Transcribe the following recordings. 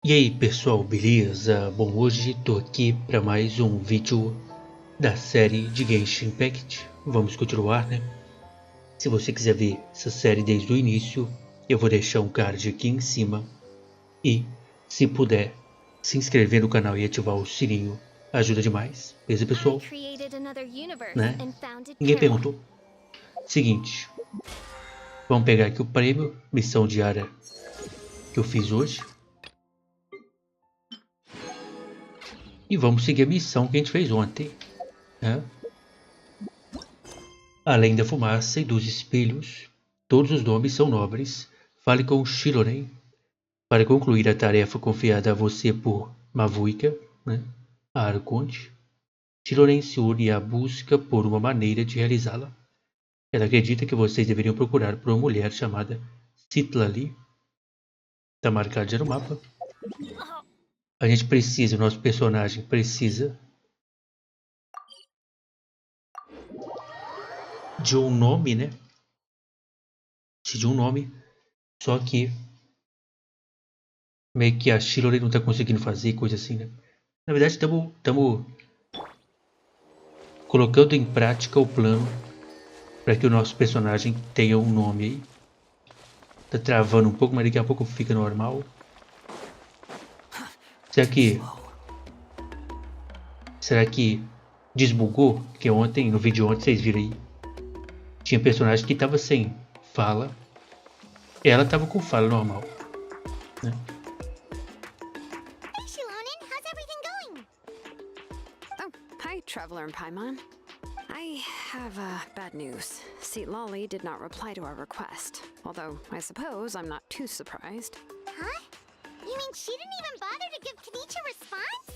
E aí pessoal, beleza? Bom, hoje tô aqui para mais um vídeo da série de Genshin Impact. Vamos continuar, né? Se você quiser ver essa série desde o início, eu vou deixar um card aqui em cima. E, se puder, se inscrever no canal e ativar o sininho, ajuda demais. Beleza pessoal? Né? Ninguém perguntou. Seguinte, vamos pegar aqui o prêmio, missão diária que eu fiz hoje. E vamos seguir a missão que a gente fez ontem, né? Além da fumaça e dos espelhos, todos os nomes são nobres. Fale com Xilonen para concluir a tarefa confiada a você por Mavuika, né? A Arconte. Xilonen se une à busca por uma maneira de realizá-la. Ela acredita que vocês deveriam procurar por uma mulher chamada Citlali. Está marcado já no mapa. A gente precisa, o nosso personagem precisa de um nome, né? De um nome, só que meio que a Xilonen não tá conseguindo fazer, coisa assim, né? Na verdade, estamos colocando em prática o plano para que o nosso personagem tenha um nome aí. Tá travando um pouco, mas daqui a pouco fica normal. Será que desbugou? Porque ontem, no vídeo ontem, vocês viram aí, tinha personagem que tava sem fala. Ela tava com fala normal, né? Hi, Traveler and Paimon. I have bad news. Citlali did not reply to our request. Although, I suppose I'm not too surprised. Huh? You mean she didn't even bother to give Kanicha a response?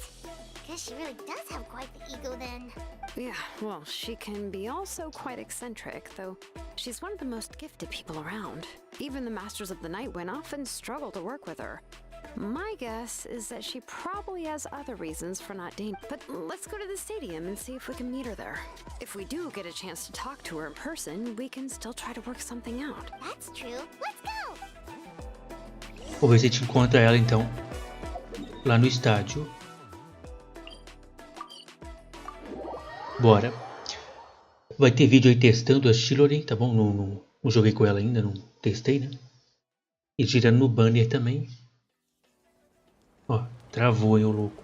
Guess she really does have quite the ego then. Yeah, well, she can be also quite eccentric, though she's one of the most gifted people around. Even the Masters of the Nightwind often struggle to work with her. My guess is that she probably has other reasons for not dating. But let's go to the stadium and see if we can meet her there. If we do get a chance to talk to her in person, we can still try to work something out. That's true. Let's go! Vou ver se a gente encontra ela então lá no estádio. Bora. Vai ter vídeo aí testando a Xilonen, tá bom? Não joguei com ela ainda, não testei, né? E girando no banner também. Ó, travou aí o louco.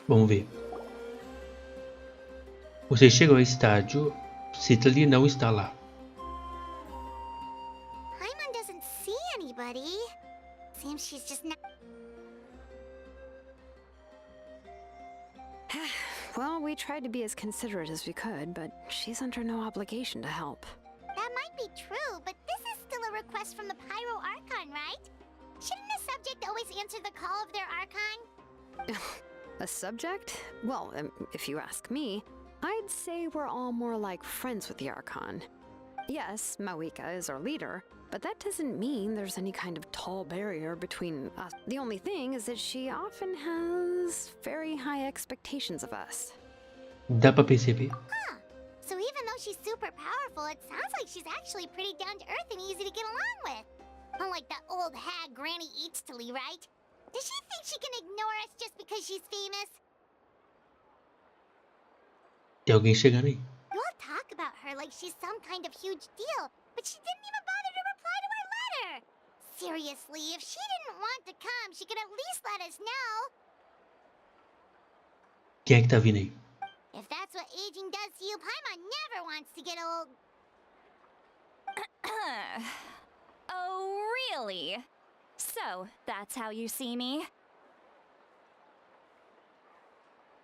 Vamos ver. Vocês chegam ao estádio. Citlali não está lá. Paimon doesn't see anybody. Seems she's just not. Well, we tried to be as considerate as we could, but she's under no obligation to help. That might be true, but this is still a request from the Pyro Archon, right? Shouldn't a subject always answer the call of their Archon? A subject? Well, if you ask me, I'd say we're all more like friends with the Archon. Yes, Mawika is our leader, but that doesn't mean there's any kind of tall barrier between us. The only thing is that she often has very high expectations of us. Dá pra perceber. Huh. So even though she's super powerful, it sounds like she's actually pretty down to earth and easy to get along with. Unlike that old hag Granny Eatstily, right? Does she think she can ignore us just because she's famous? Tem alguém chegando aí. You all talk about her like she's some kind of huge deal, but she didn't even bother to reply to our letter. Seriously, if she didn't want to come, she could at least let us know. Quem é que tá vindo aí? If that's what aging does to you, Paimon never wants to get old. Oh, really? So, that's how you see me?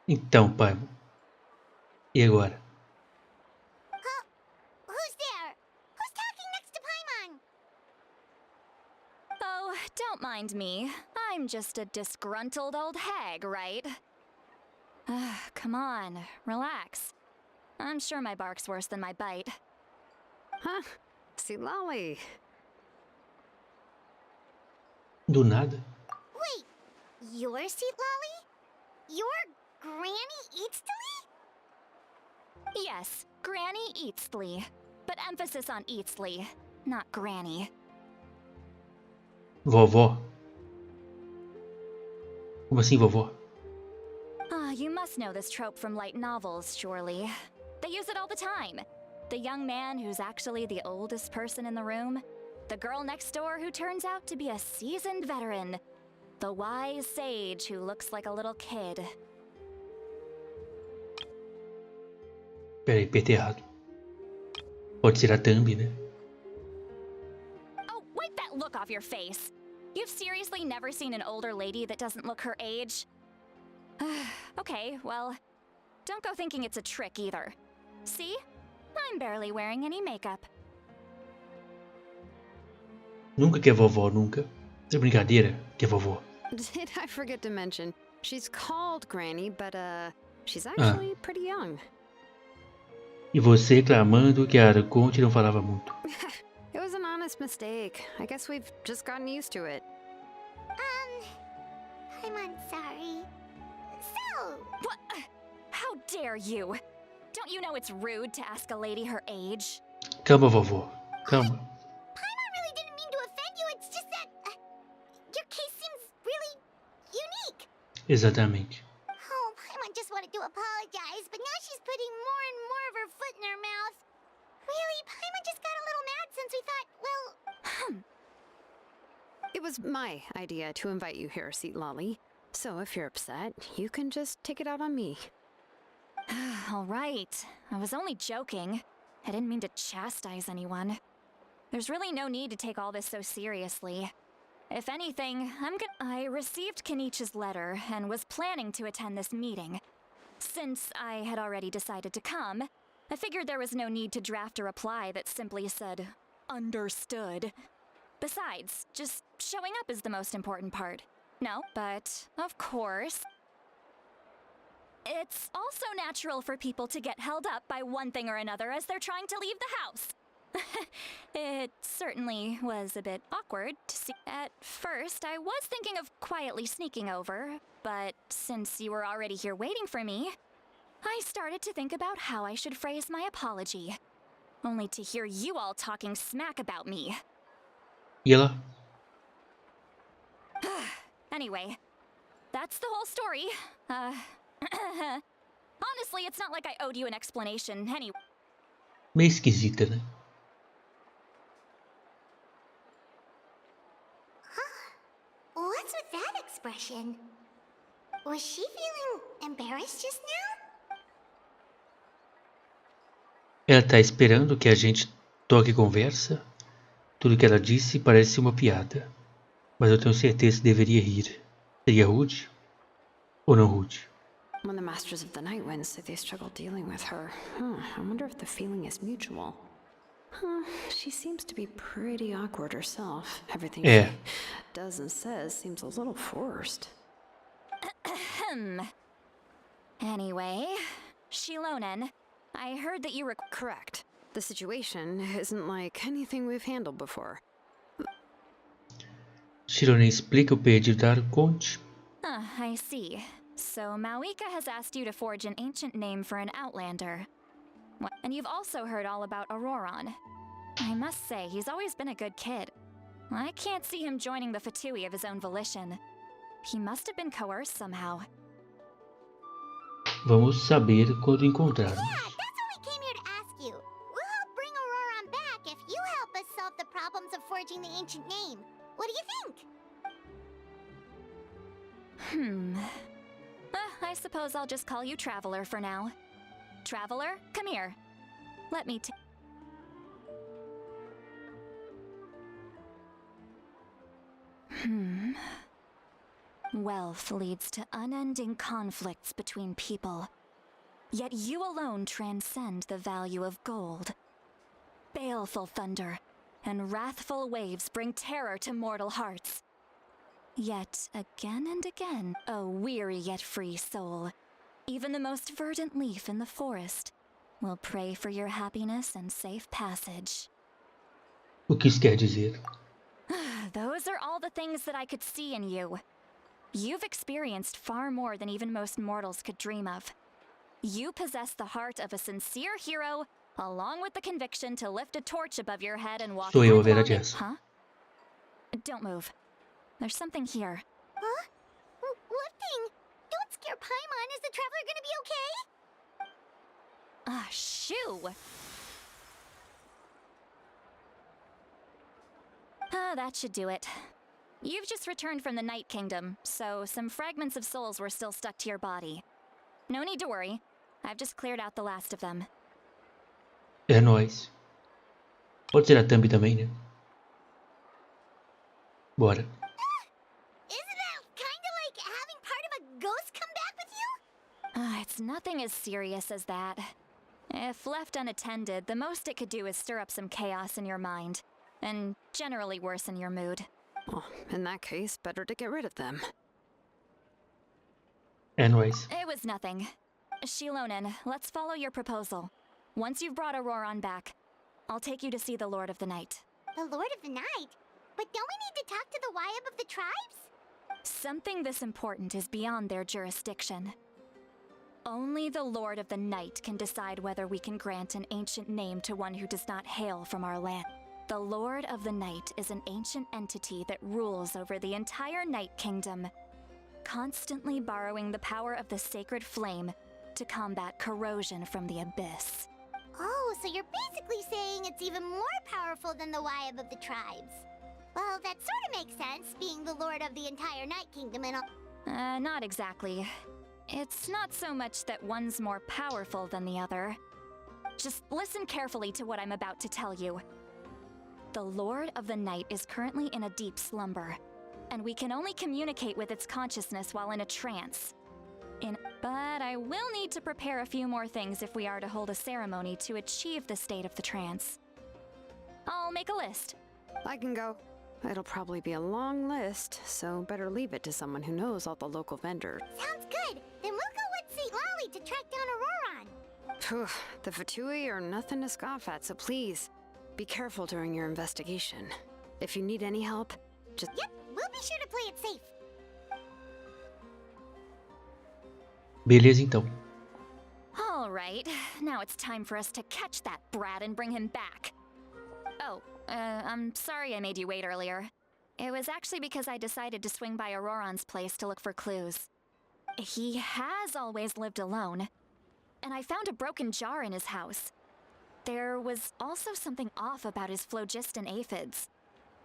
Então, pai. E agora? Who's there? Who's talking next to Paimon? Oh, don't mind me. I'm just a disgruntled old hag, right? Come on, relax. I'm sure my bark's worse than my bite. Huh? Citlali. Do nada. Wait, you're Citlali? You're Granny Eatstily? Yes, Granny Eatsley. But emphasis on Eatsley. not Granny. Vovó? Como assim, vovó? Ah, you must know this trope from light novels, surely. They use it all the time. The young man who's actually the oldest person in the room. The girl next door who turns out to be a seasoned veteran. The wise sage who looks like a little kid. Peraí, apertei errado. Pode ser a Tambem, né? Oh, wipe that look off your face. You've seriously never seen an older lady that doesn't look her age? Okay, well, don't go thinking it's a trick either. See? I'm barely wearing any makeup. Nunca que é vovó, nunca. É brincadeira que é vovó. Did I forget to mention? She's called Granny, but she's actually pretty young. E você reclamando que a Conte não falava muito. It was an honest mistake. I guess we've just gotten used to it. I'm sorry. So, What? How dare you? Don't you know it's rude to ask a lady her age? Calma, vovó. Calma. Paimon really didn't mean to offend you. It's just that your case seems really unique. Exatamente. Oh, Paimon just wanted to apologize, but now she's putting more and more of her foot in her mouth. Really, Paimon just got a little mad since we thought, well... It was my idea to invite you here, Citlali. So if you're upset, you can just take it out on me. All right. I was only joking. I didn't mean to chastise anyone. There's really no need to take all this so seriously. If anything, I received Kenichi's letter and was planning to attend this meeting. Since I had already decided to come, I figured there was no need to draft a reply that simply said, understood. Besides, just showing up is the most important part. No, but of course, it's also natural for people to get held up by one thing or another as they're trying to leave the house. It certainly was a bit awkward to see. At first, I was thinking of quietly sneaking over, but since you were already here waiting for me, I started to think about how I should phrase my apology. Only to hear you all talking smack about me. E ela? Anyway, that's the whole story. Honestly, it's not like I owed you an explanation anyway. Meio esquisita, né? What's with that expression? Was she feeling embarrassed just now? Ela tá esperando que a gente toque conversa? Tudo que ela disse parece uma piada. Mas eu tenho certeza que deveria rir. Seria rude? Ou não rude? When the Masters of the Night Wind say they struggle dealing with her, I wonder if the feeling is mutual. She seems to be pretty awkward herself. Everything she does and says seems a little forced. Anyway, Shilonen, I heard that you were correct. The situation isn't like anything we've handled before. Shilonen explica o pedido da Conte. I see. So Mawika has asked you to forge an ancient name for an outlander. And you've also heard all about Ororon. I must say, he's always been a good kid. I can't see him joining the Fatui of his own volition. He must have been coerced somehow. Vamos saber quando encontrarmos. Yeah, that's what we came here to ask you. We'll help bring Ororon back if you help us solve the problems of forging the ancient name. What do you think? I suppose I'll just call you Traveler for now. Traveler, come here. Let me Wealth leads to unending conflicts between people. Yet you alone transcend the value of gold. Baleful thunder and wrathful waves bring terror to mortal hearts. Yet again and again, a weary yet free soul, even the most verdant leaf in the forest, will pray for your happiness and safe passage. O que isso quer dizer? Those are all the things that I could see in you. You've experienced far more than even most mortals could dream of. You possess the heart of a sincere hero, along with the conviction to lift a torch above your head and walk Sou eu a ver a headlong Jess. Huh? Don't move. There's something here. Huh? What thing? Don't scare Paimon. Is the traveler gonna be okay? Ah, shoo! Ah, that should do it. You've just returned from the Night Kingdom, so some fragments of souls were still stuck to your body. No need to worry. I've just cleared out the last of them. É nóis. Pode ser a Thumb também, né? Bora. Isn't that kinda like having part of a ghost come back with you? It's nothing as serious as that. If left unattended, the most it could do is stir up some chaos in your mind, and generally worsen your mood. Oh, in that case, better to get rid of them. É nóis. It was nothing. Shilonen, let's follow your proposal. Once you've brought Ororon back, I'll take you to see the Lord of the Night. The Lord of the Night? But don't we need to talk to the Wyab of the tribes? Something this important is beyond their jurisdiction. Only the Lord of the Night can decide whether we can grant an ancient name to one who does not hail from our land. The Lord of the Night is an ancient entity that rules over the entire Night Kingdom, constantly borrowing the power of the sacred flame to combat corrosion from the abyss. Oh, so you're basically saying it's even more powerful than the Wyab of the tribes. Well, that sort of makes sense, being the lord of the entire Night Kingdom and all. Not exactly. It's not so much that one's more powerful than the other. Just listen carefully to what I'm about to tell you. The Lord of the Night is currently in a deep slumber, and we can only communicate with its consciousness while in a trance. But I will need to prepare a few more things if we are to hold a ceremony to achieve the state of the trance. I'll make a list. I can go. It'll probably be a long list, so better leave it to someone who knows all the local vendors. Sounds good. Then we'll go with Citlali to track down Ororon. Phew, the Fatui are nothing to scoff at, so please, be careful during your investigation. If you need any help, just... Yep, we'll be sure to play it safe. Beleza, então. All right, now it's time for us to catch that brat and bring him back. Oh, I'm sorry I made you wait earlier. It was actually because I decided to swing by Ororon's place to look for clues. He has always lived alone, and I found a broken jar in his house. There was also something off about his phlogiston aphids,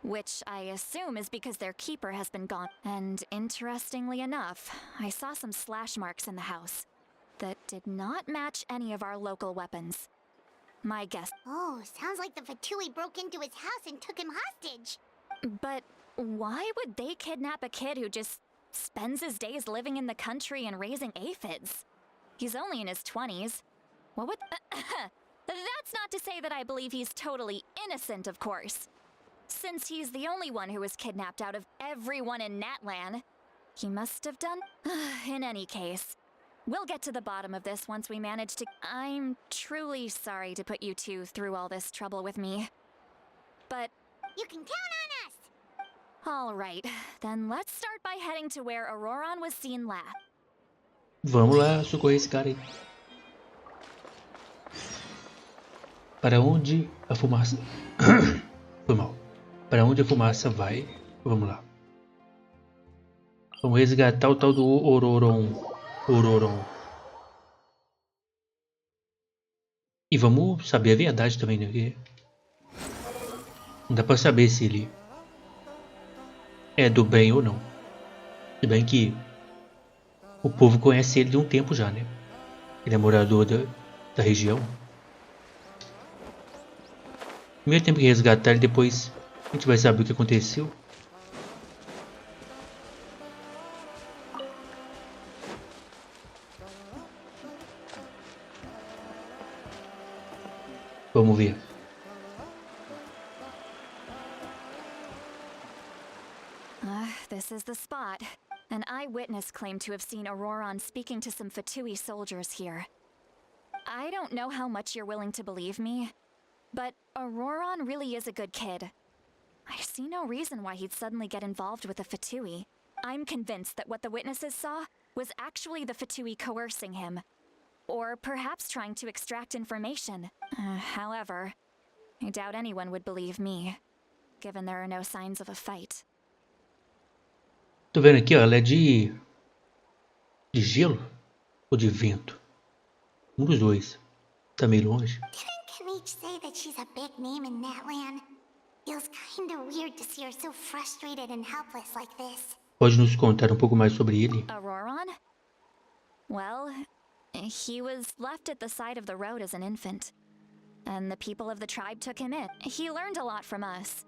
which I assume is because their keeper has been gone. And interestingly enough, I saw some slash marks in the house that did not match any of our local weapons. My guess. Oh, sounds like the Fatui broke into his house and took him hostage. But why would they kidnap a kid who just spends his days living in the country and raising aphids? He's only in his 20s. What would... That's not to say that I believe he's totally innocent, of course. Since he's the only one who was kidnapped out of everyone in Natlan, he must have done... In any case, we'll get to the bottom of this once we manage to... I'm truly sorry to put you two through all this trouble with me. But... You can count on us! All right, then let's start by heading to where Ororon was seen last. Vamos lá socorrer esse cara aí. Para onde a fumaça... Foi mal. Para onde a fumaça vai? Vamos lá. Vamos resgatar o tal do Ororon. E vamos saber a verdade também, né? Porque não dá pra saber se ele é do bem ou não. Se bem que o povo conhece ele de um tempo já, né? Ele é morador da região. Primeiro temos que resgatar ele, depois a gente vai saber o que aconteceu. Vamos ver. This is the spot. An eyewitness claimed to have seen Ororon speaking to some Fatui soldiers here. I don't know how much you're willing to believe me, but Ororon really is a good kid. I see no reason why he'd suddenly get involved with the Fatui. I'm convinced that what the witnesses saw was actually the Fatui coercing him. Or perhaps trying to extract information. However, I doubt anyone would believe me, given there are no signs of a fight. Tô vendo aqui, ó, ela é de gelo ou de vento? Um dos dois. Tá meio longe. Didn't Kanich say that she's a big name in that land? Feels kinda weird to see her so frustrated and helpless like this. Pode nos contar um pouco mais sobre ele? Ororon? Well, he was left at the side of the road as an infant, and the people of the tribe took him in. He learned a lot from us,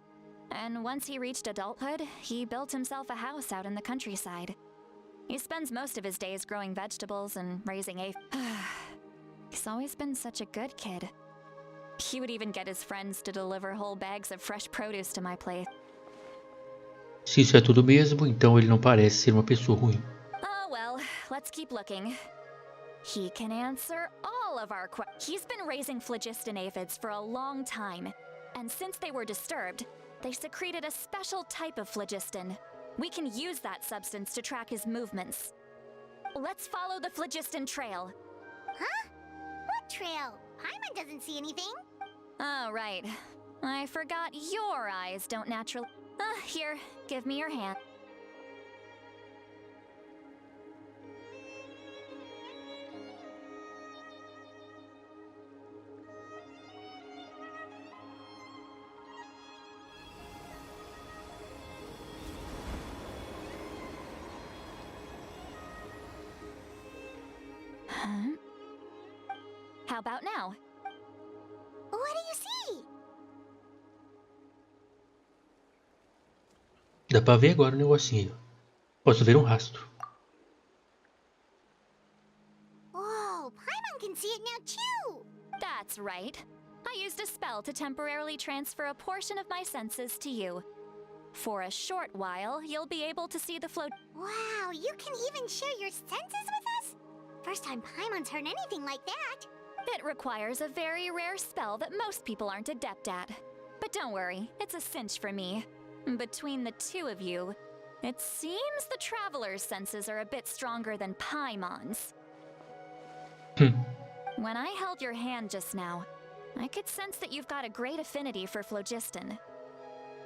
and once he reached adulthood, he built himself a house out in the countryside. He spends most of his days growing vegetables and raising He's always been such a good kid. He would even get his friends to deliver whole bags of fresh produce to my place. Se isso é tudo mesmo, então ele não parece ser uma pessoa ruim. Oh well, let's keep looking. He can answer all of our questions. He's been raising phlogiston aphids for a long time, and since they were disturbed, they secreted a special type of phlogiston. We can use that substance to track his movements. Let's follow the phlogiston trail. Huh? What trail? Paimon doesn't see anything. Oh, right. I forgot your eyes don't naturally... Here, give me your hand. Huh? How about now? What do you see? Dá pra ver agora o negocinho. Posso ver um rastro. Whoa, Paimon can see it now too! That's right. I used a spell to temporarily transfer a portion of my senses to you. For a short while, you'll be able to see the float. Wow, you can even share your senses with us? First time Paimon's heard anything like that. It requires a very rare spell that most people aren't adept at. But don't worry, it's a cinch for me. Between the two of you, it seems the Traveler's senses are a bit stronger than Paimon's. When I held your hand just now, I could sense that you've got a great affinity for phlogiston.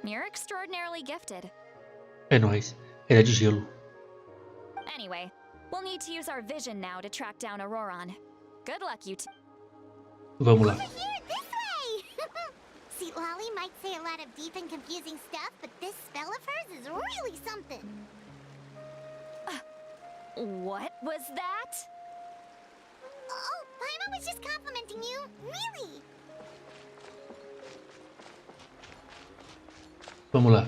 You're extraordinarily gifted. É nóis. Ela é de gelo. Anyway, we'll need to use our vision now to track down Ororon. Good luck, you two. Vamos lá. Over here, this way! Citlali might say a lot of deep and confusing stuff, but this spell of hers is really something. What was that? Oh, Paimon was just complimenting you. Really? Vamos lá.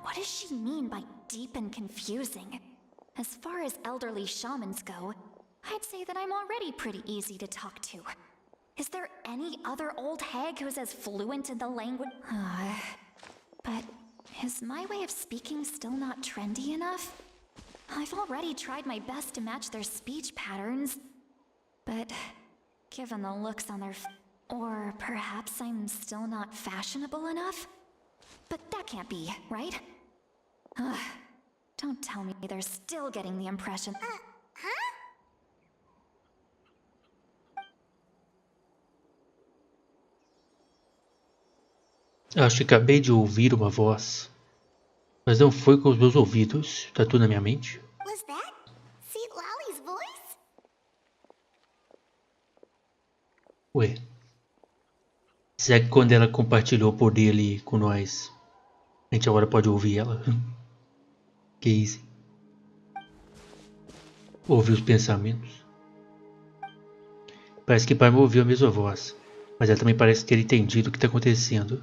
What does she mean by deep and confusing? As far as elderly shamans go, I'd say that I'm already pretty easy to talk to. Is there any other old hag who's as fluent in the language? But is my way of speaking still not trendy enough? I've already tried my best to match their speech patterns. But given the looks on their or perhaps I'm still not fashionable enough? But that can't be, right? Don't tell me they're still getting the impression. Huh? Acho que acabei de ouvir uma voz. Mas não foi com os meus ouvidos. Tá tudo na minha mente. Was that Citlali's voice? Ué. Será que quando ela compartilhou o poder ali com nós, a gente agora pode ouvir ela? Que isso? Ouvir os pensamentos. Parece que pai me ouviu a mesma voz, mas ela também parece ter entendido o que está acontecendo.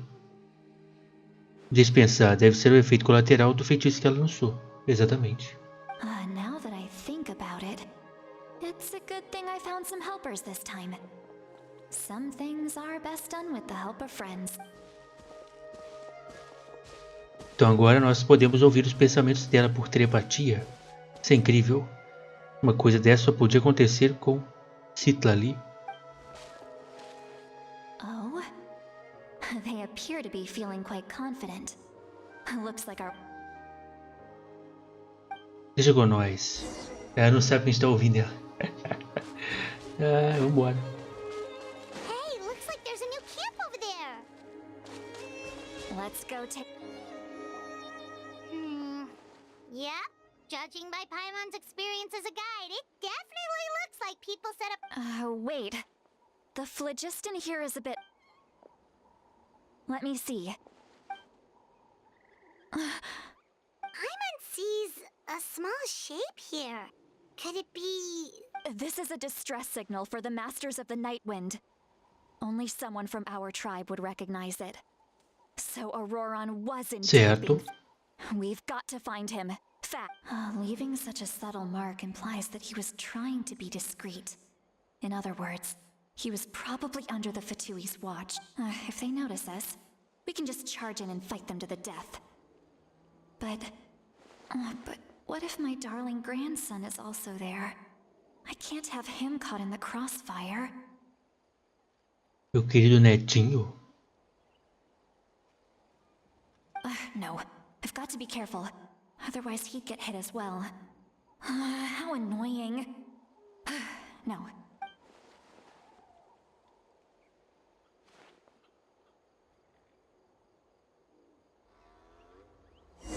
Deixe pensar, deve ser o efeito colateral do feitiço que ela lançou. Exatamente. Now that I think about it, it's a good thing I found some helpers this time. Some things are best done with the help of friends. Então agora nós podemos ouvir os pensamentos dela por telepatia. Isso é incrível. Uma coisa dessa só podia acontecer com Citlali. Oh? They appear to be feeling quite confident. Looks like our... Deixa com nós. Ela não sabe que a gente tá ouvindo ela. Vambora. Hey, looks like there's a new camp over there. Let's go take... Yep. Judging by Paimon's experience as a guide, it definitely looks like people set up... wait. The phlogiston here is a bit... Let me see. Paimon sees a small shape here. Could it be... This is a distress signal for the Masters of the Night Wind. Only someone from our tribe would recognize it. So Ororon was in Certo. We've got to find him. Leaving such a subtle mark implies that he was trying to be discreet. In other words, he was probably under the Fatui's watch. If they notice us, we can just charge in and fight them to the death. But what if my darling grandson is also there? I can't have him caught in the crossfire. Meu querido netinho. No, I've got to be careful. Otherwise he'd get hit as well. How annoying. No.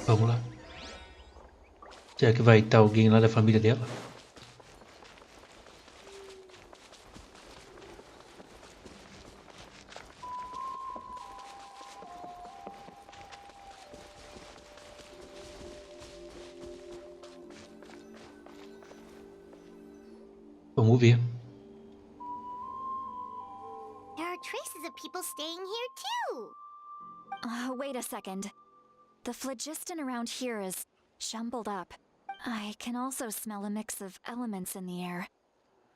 Vamos lá. Será que vai estar alguém lá da família dela? Vamos ver. There are traces of people staying here too. Wait a second. The phlogiston around here is jumbled up. I can also smell a mix of elements in the air.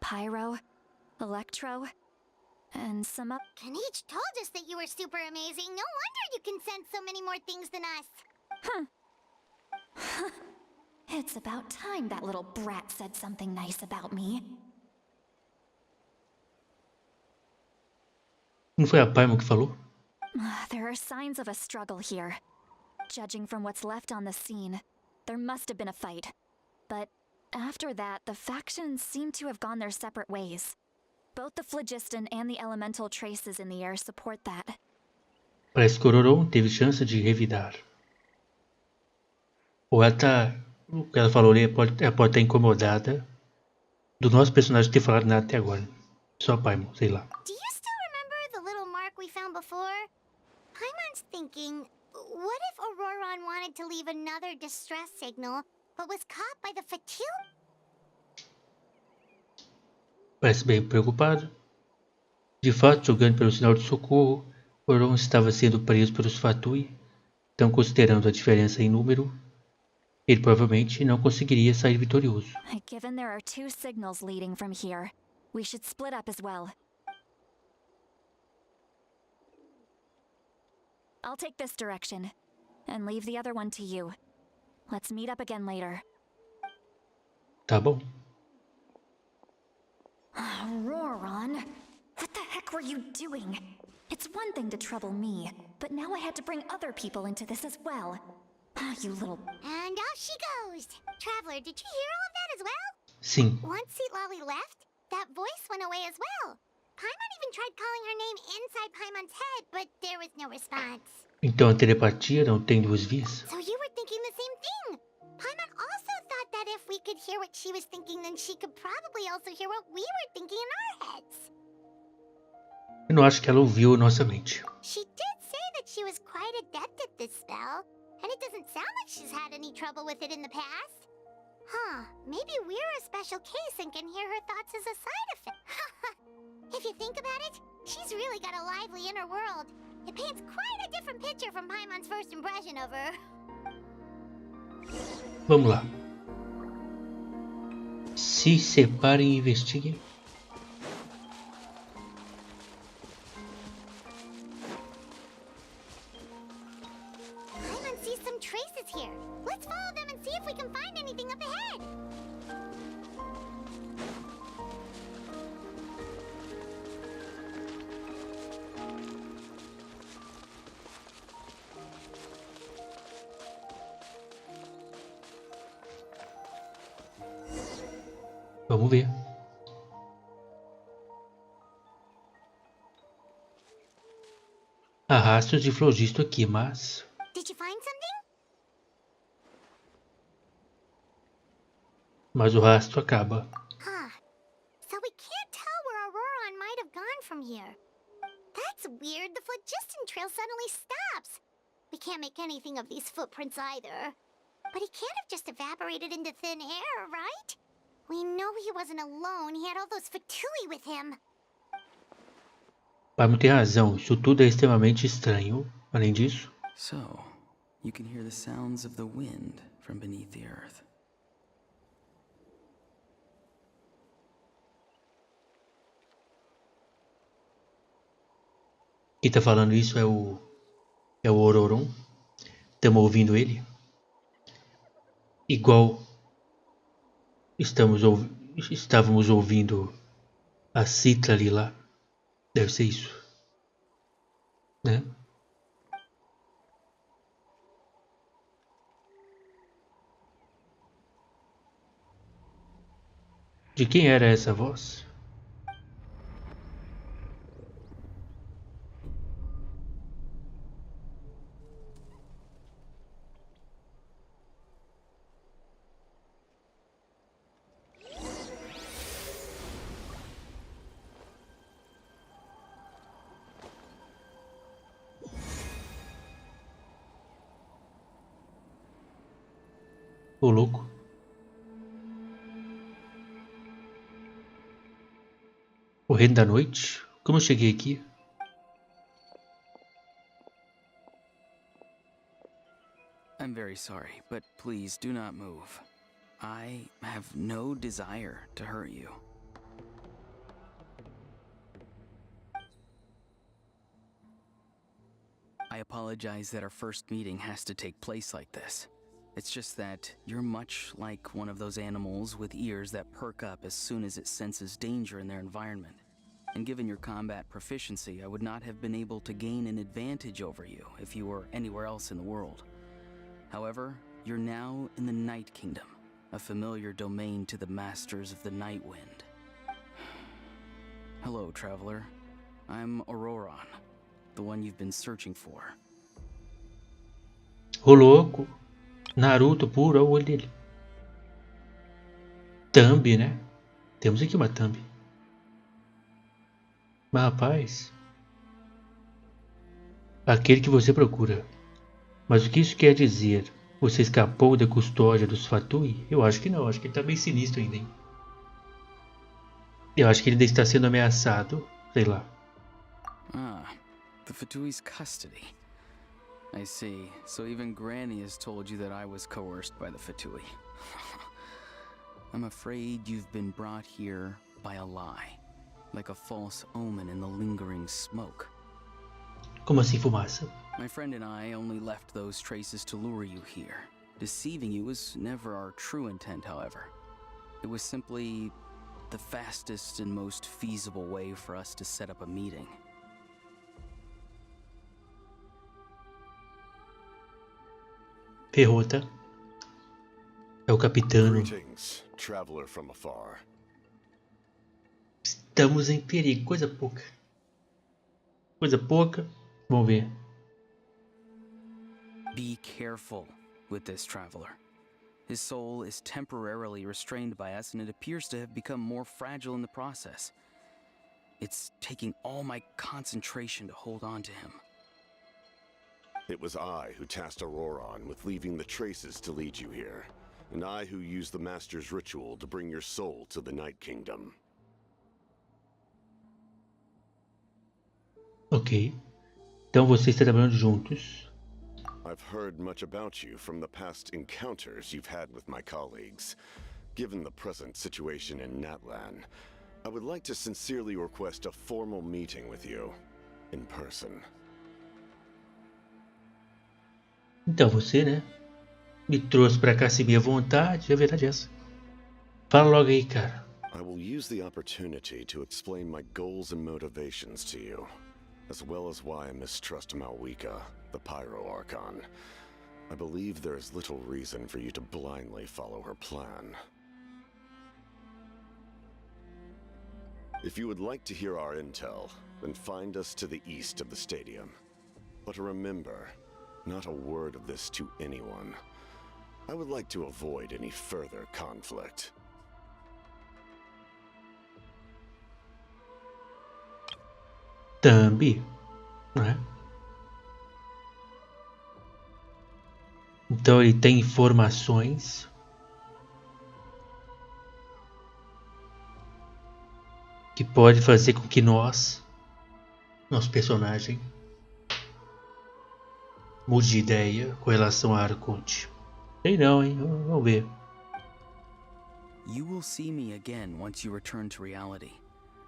Pyro, electro, and some up... Kanich told us that you were super amazing. No wonder you can sense so many more things than us. It's about time that little brat said something nice about me. Não foi a Paimon que falou? There are signs of a struggle here. Judging from what's left on the scene, there must have been a fight. But after that, the factions seem to have gone their separate ways. Both the phlogiston and the elemental traces in the air support that. Parece que Ororon teve chance de revidar. Ou ela tá... O que ela falou ali pode estar incomodada do nosso personagem ter falado nada até agora. Só a Paimon, sei lá. Do you still remember the little mark we found before? Paimon's thinking, what if Ororon wanted to leave another distress signal, but was caught by the Fatu? Parece bem preocupado. De fato, jogando pelo sinal de socorro, Ororon estava sendo preso pelos Fatui. Então, considerando a diferença em número, ele provavelmente não conseguiria sair vitorioso. Given there are two signals leading from here, we should split up as well. I'll take this direction, and leave the other one to you. Let's meet up again later. Tá bom. Ororon, what the heck were you doing? It's one thing to trouble me, but now I had to bring other people into this as well. You little... And off she goes. Traveler, did you hear all of that as well? Sim. Once Citlali left, that voice went away as well. Paimon even tried calling her name inside Paimon's head, but there was no response. Então a telepatia não tem duas vias? So you were thinking the same thing. Paimon also thought that if we could hear what she was thinking, then she could probably also hear what we were thinking in our heads. Eu não acho que ela ouviu nossa mente. She did say that she was quite adept at this spell, and it doesn't sound like she's had any trouble with it in the past. Huh, maybe we're a special case and can hear her thoughts as a side effect. If you think about it, she's really got a lively inner world. It paints quite a different picture from Paimon's first impression of her. Vamos lá. Se separem e investiguem. Paimon sees some traces here. Let's follow them and see if we can find anything up ahead. Vamos ver. Há rastros de flogisto aqui, mas... Did you find something? Mas o rastro acaba. Huh. So we can't tell where Ororon might have gone from here. That's weird. The phlogiston trail suddenly stops. We can't make anything of these footprints either. But he can't have just evaporated into thin air, right? We know he wasn't alone. He had all those Fatui with him. Pablo tem razão, isso tudo é extremamente estranho. Além disso, So, you can hear the sounds of the wind from beneath the earth. quem tá falando isso é o Ororon. Estamos ouvindo ele. Igual estávamos ouvindo a Citlali lá. Deve ser isso, né? De quem era essa voz? Ô louco. O reino da noite? Como eu cheguei aqui? I'm very sorry, but please do not move. I have no desire to hurt you. I apologize that our first meeting has to take place like this. It's just that you're much like one of those animals with ears that perk up as soon as it senses danger in their environment. And given your combat proficiency, I would not have been able to gain an advantage over you if you were anywhere else in the world. However, you're now in the Night Kingdom, a familiar domain to the masters of the Night Wind. Hello, traveler. I'm Ororon, the one you've been searching for. Ô louco. Naruto puro, olha o olho dele. Thumb, né? Temos aqui uma thumb. Mas rapaz, aquele que você procura. Mas o que isso quer dizer? Você escapou da custódia dos Fatui? Eu acho que não, acho que ele tá bem sinistro ainda, hein? Eu acho que ele está sendo ameaçado, sei lá. Ah, the Fatui's custody. I see. So even Granny has told you that I was coerced by the Fatui. I'm afraid you've been brought here by a lie, like a false omen in the lingering smoke. Como assim fumaça? My friend and I only left those traces to lure you here. Deceiving you was never our true intent, however. It was simply the fastest and most feasible way for us to set up a meeting. Perrota. É o Capitano. Greetings, traveler from afar. Estamos em perigo, coisa pouca. Coisa pouca. Vamos ver. Be careful with this traveler. His soul is temporarily restrained by us, and it appears to have become more fragile in the process. It's taking all my concentration to hold on to him. It was I who tasked Ororon with leaving the traces to lead you here, and I who used the Master's ritual to bring your soul to the Night Kingdom. Ok. Então vocês estão trabalhando juntos. I've heard much about you from the past encounters you've had with my colleagues. Given the present situation in Natlan, I would like to sincerely request a formal meeting with you, in person. Então você, né? Me trouxe pra cá sem minha vontade. A verdade é essa. Fala logo aí, cara. I will use the opportunity to explain my goals and motivations to you, as well as why I mistrust Malwika, the Pyro Archon. I believe there is little reason for you to blindly follow her plan. If you would like to hear our intel, then find us to the east of the stadium. But remember, not a word of this to anyone. I would like to avoid any further conflict. Também, né? Então ele tem informações que pode fazer com que nosso personagem, mude de ideia com relação a Arconte. Sei não, hein? Vamos ver. You will see me again once you return to reality.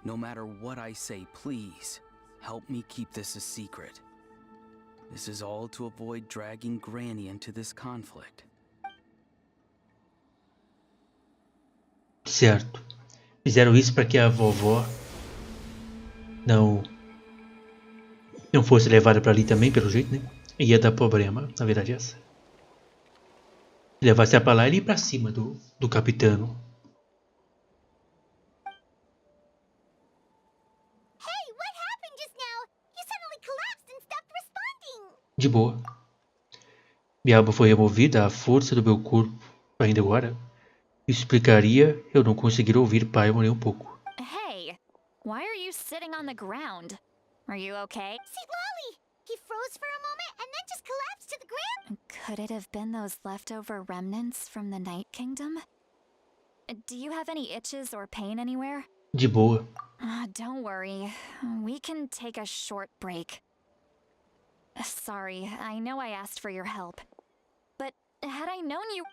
No matter what I say, please, help me keep this a secret. This is all to avoid dragging Granny into this conflict. Certo. Fizeram isso para que a vovó não fosse levada para ali também, pelo jeito, né? Ia dar problema, na verdade é essa. Se levasse ela para lá, ele ia para cima do Capitano. Hey, what happened just now? You suddenly collapsed and stopped responding. De boa. Minha alma foi removida, a força do meu corpo ainda agora. Isso explicaria eu não conseguir ouvir Paimon nem um pouco. Hey, why are you sitting on the ground? Are you okay? Citlali! He froze for a moment and then just collapsed to the ground. Could it have been those leftover remnants from the Night Kingdom? Do you have any itches or pain anywhere? De boa. Don't worry. We can take a short break. Sorry, I know I asked for your help. But had I known you...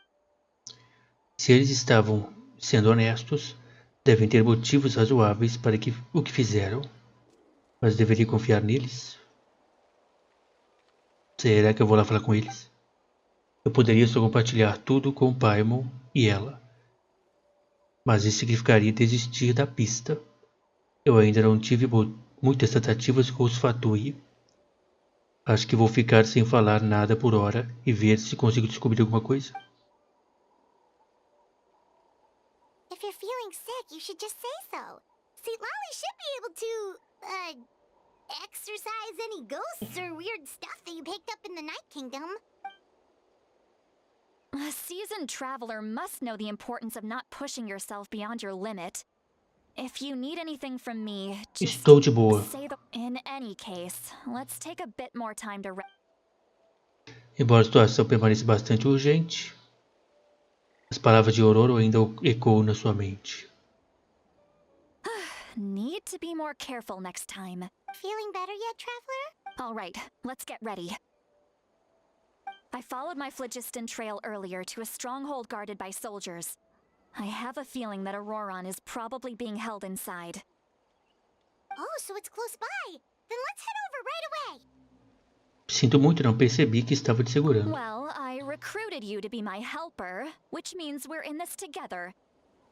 Se eles estavam sendo honestos, devem ter motivos razoáveis para o que fizeram. Mas deveria confiar neles? Será que eu vou lá falar com eles? Eu poderia só compartilhar tudo com o Paimon e ela. Mas isso significaria desistir da pista. Eu ainda não tive muitas tratativas com os Fatui. Acho que vou ficar sem falar nada por hora e ver se consigo descobrir alguma coisa. If you're feeling sick, you should just say so. Citlali should be able to, exorcise any ghosts or weird stuff that you picked up in the Night Kingdom. A seasoned traveler must know the importance of not pushing yourself beyond your limit. If you need anything from me, just Estou de boa. say the... In any case, let's take a bit more time to... Embora a situação permaneça bastante urgente, as palavras de Ororon ainda ecoam na sua mente. Need to be more careful next time. Feeling better yet, traveler? All right, let's get ready. I followed my phlogiston trail earlier to a stronghold guarded by soldiers. I have a feeling that Ororon is probably being held inside. Oh, so it's close by. Then let's head over right away. Sinto muito, não percebi que estava te segurando. Well, I recruited you to be my helper, which means we're in this together.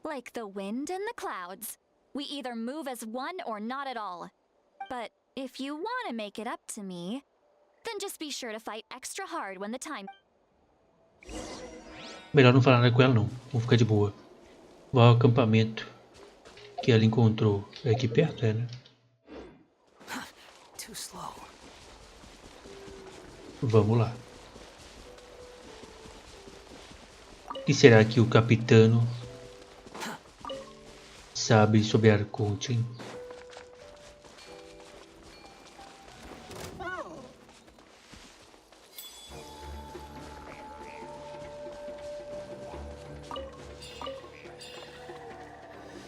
Like the wind and the clouds. We either move as one or not at all. But if you want to make it up to me, then just be sure to fight extra hard when the time... Melhor não falar nada com ela não. Vamos ficar de boa. Vou ao acampamento que ela encontrou. É aqui perto, né? Too slow. Vamos lá. O que será que o Capitano sabe sobre Arconte, hein?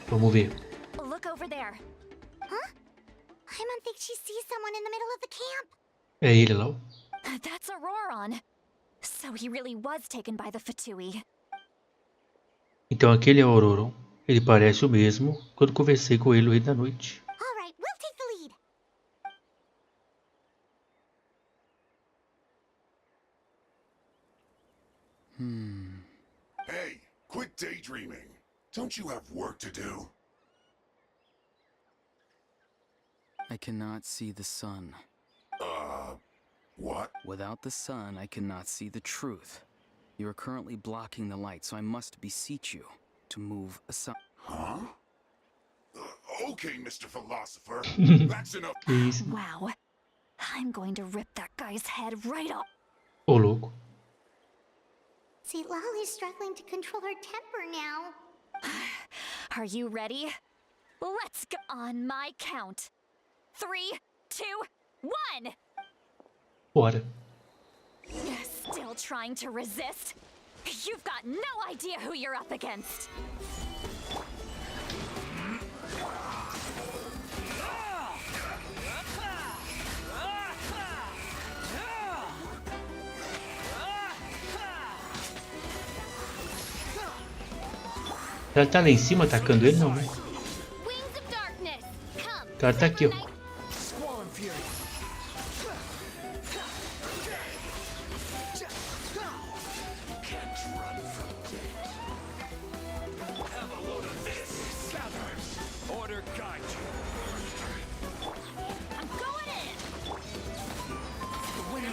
Vamos ver. Look over there. Huh? I don't think she sees someone in the middle of the camp. É ele lá. That's Ororon. So he really was taken by the Fatui. Então aquele é o Ororon. Ele parece o mesmo quando conversei com ele no meio da noite. All right, we'll take the lead. Hey, quit daydreaming. Don't you have work to do? I cannot see the sun. What? Without the sun, I cannot see the truth. You are currently blocking the light, so I must beseech you to move aside. Huh? Okay, Mr. Philosopher. That's enough. Que isso? Wow. I'm going to rip that guy's head right off. Ô, louco. Citlali's struggling to control her temper now. Are you ready? Let's go on my count. 3, 2, 1! Bora. Still trying to resist? You've got no idea who you're up against. Ela tá lá em cima atacando ele, não, né? Wings of darkness, come. O cara tá aqui, ó.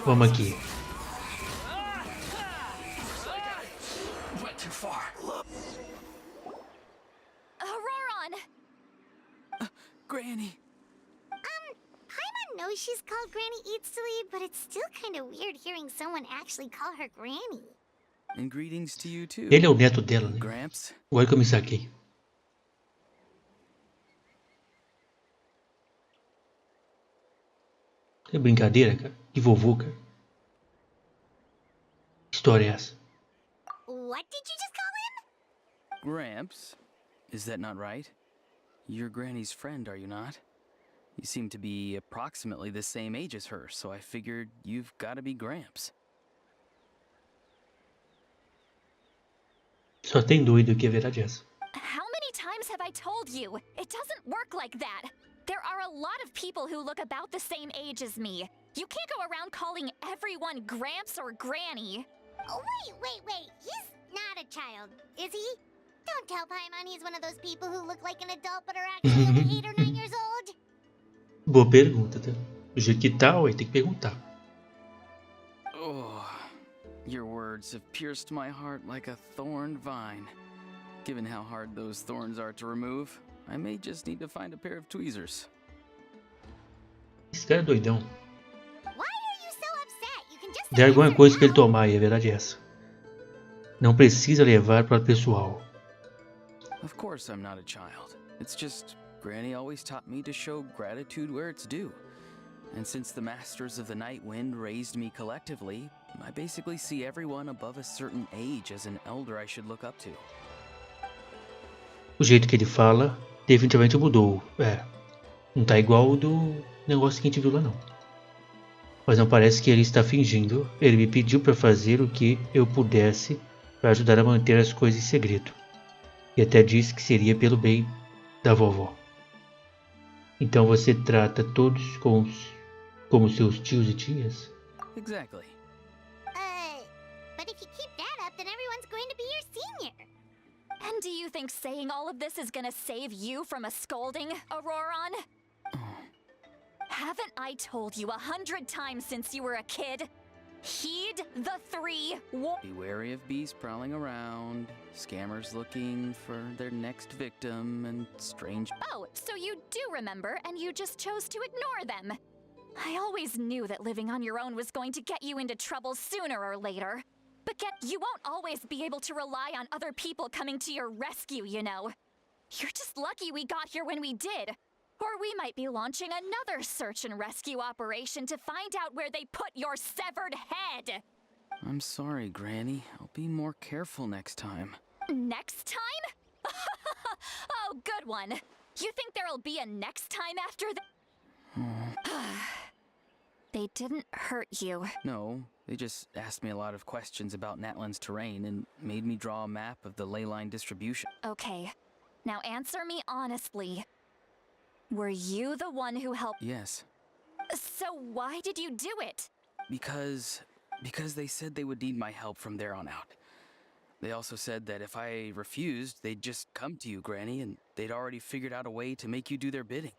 Vamos aqui. Ororon! Granny. Paimon knows she's called Granny Eatsley, but it's still kind of weird hearing someone actually call her Granny. And greetings to you too. Ele é o neto dela, né? Gramps. Agora que eu me saquei. É brincadeira, cara. De vovô, cara. Que história é essa? What did you just call him? Gramps. Is that not right? You're Granny's friend, are you not? You seem to be approximately the same age as her, so I figured you've got to be Gramps. Só tem doido que é verdade essa. How many times have I told you? It doesn't work like that. There are a lot of people who look about the same age as me. You can't go around calling everyone Gramps or Granny. Oh, wait. He's not a child, is he? Don't tell Paimon he's one of those people who look like an adult but are actually only 8 or 9 years old. Boa pergunta, tá? Do jeito que tá, ué, tem que perguntar. Oh, your words have pierced my heart like a thorned vine. Given how hard those thorns are to remove, I may just need to find a pair of tweezers. Esse cara é doidão. Why are you so upset? You can just Der alguma coisa que ele tomar, e a verdade é essa. Não precisa levar para o pessoal. Of course I'm not a child. It's just Granny always taught me to show gratitude where it's due. And since the Masters of the Night Wind raised me collectively, I basically see everyone above a certain age as an elder I should look up to. O jeito que ele fala definitivamente mudou. É, não tá igual o do negócio que a gente viu lá, não. Mas não parece que ele está fingindo. Ele me pediu para fazer o que eu pudesse para ajudar a manter as coisas em segredo. E até disse que seria pelo bem da vovó. Então você trata todos como seus tios e tias? Exactly. But if you keep that up, then everyone's going to be your senior. And do you think saying all of this is gonna save you from a scolding, Ororon? Haven't I told you 100 times since you were a kid? Heed the 3 Be wary of bees prowling around, scammers looking for their next victim, and strange... Oh, so you do remember, and you just chose to ignore them. I always knew that living on your own was going to get you into trouble sooner or later. But you won't always be able to rely on other people coming to your rescue, you know. You're just lucky we got here when we did. Or we might be launching another search and rescue operation to find out where they put your severed head. I'm sorry, Granny. I'll be more careful next time. Next time? Oh, good one. You think there'll be a next time after the... They didn't hurt you. No, they just asked me a lot of questions about Natlan's terrain and made me draw a map of the ley line distribution. Okay, now answer me honestly. Were you the one who helped? Yes. So why did you do it? Because they said they would need my help from there on out. They also said that if I refused, they'd just come to you, Granny, and they'd already figured out a way to make you do their bidding.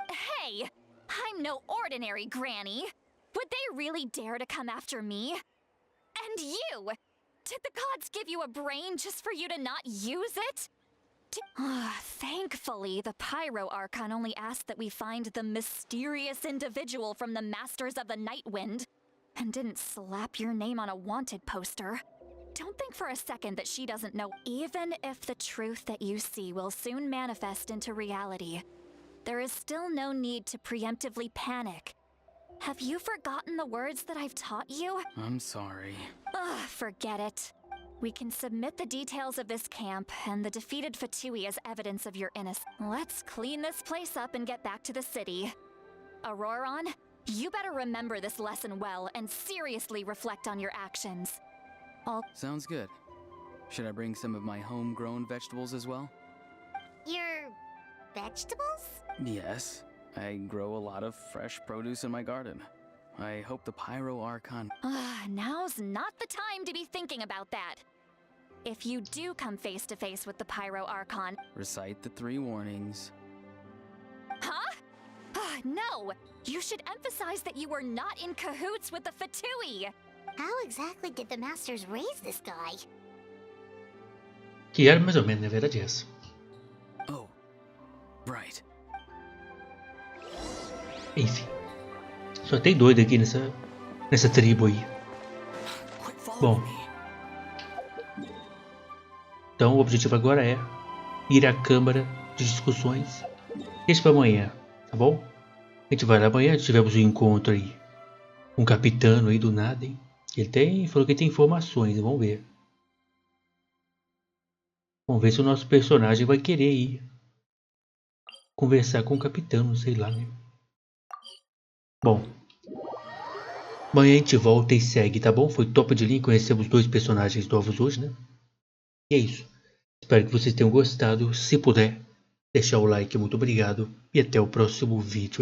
Hey, I'm no ordinary Granny. Would they really dare to come after me? And you! Did the gods give you a brain just for you to not use it? Thankfully, the Pyro Archon only asked that we find the mysterious individual from the Masters of the Night Wind, and didn't slap your name on a wanted poster. Don't think for a second that she doesn't know. Even if the truth that you see will soon manifest into reality, there is still no need to preemptively panic. Have you forgotten the words that I've taught you? I'm sorry. Forget it. We can submit the details of this camp and the defeated Fatui as evidence of your innocence. Let's clean this place up and get back to the city. Ororon, you better remember this lesson well and seriously reflect on your actions. Sounds good. Should I bring some of my homegrown vegetables as well? Your vegetables? Yes. I grow a lot of fresh produce in my garden. I hope the Pyro Archon... Now's not the time to be thinking about that. If you do come face to face with the Pyro Archon... Recite the 3 warnings. Huh? No! You should emphasize that you were not in cahoots with the Fatui! How exactly did the Masters raise this guy? Que era mais ou menos, na verdade, essa. Oh, right. Enfim. Só tem doido aqui nessa tribo aí. Bom. Então o objetivo agora é ir à Câmara de Discussões. Deixa para amanhã, tá bom? A gente vai lá amanhã, tivemos um encontro aí com o Capitano aí do nada, hein? Ele falou que tem informações, vamos ver. Vamos ver se o nosso personagem vai querer ir conversar com o Capitano, sei lá, né? Bom, amanhã a gente volta e segue, tá bom? Foi top de linha, conhecemos 2 personagens novos hoje, né? E é isso. Espero que vocês tenham gostado. Se puder, deixar o like, muito obrigado. E até o próximo vídeo aí.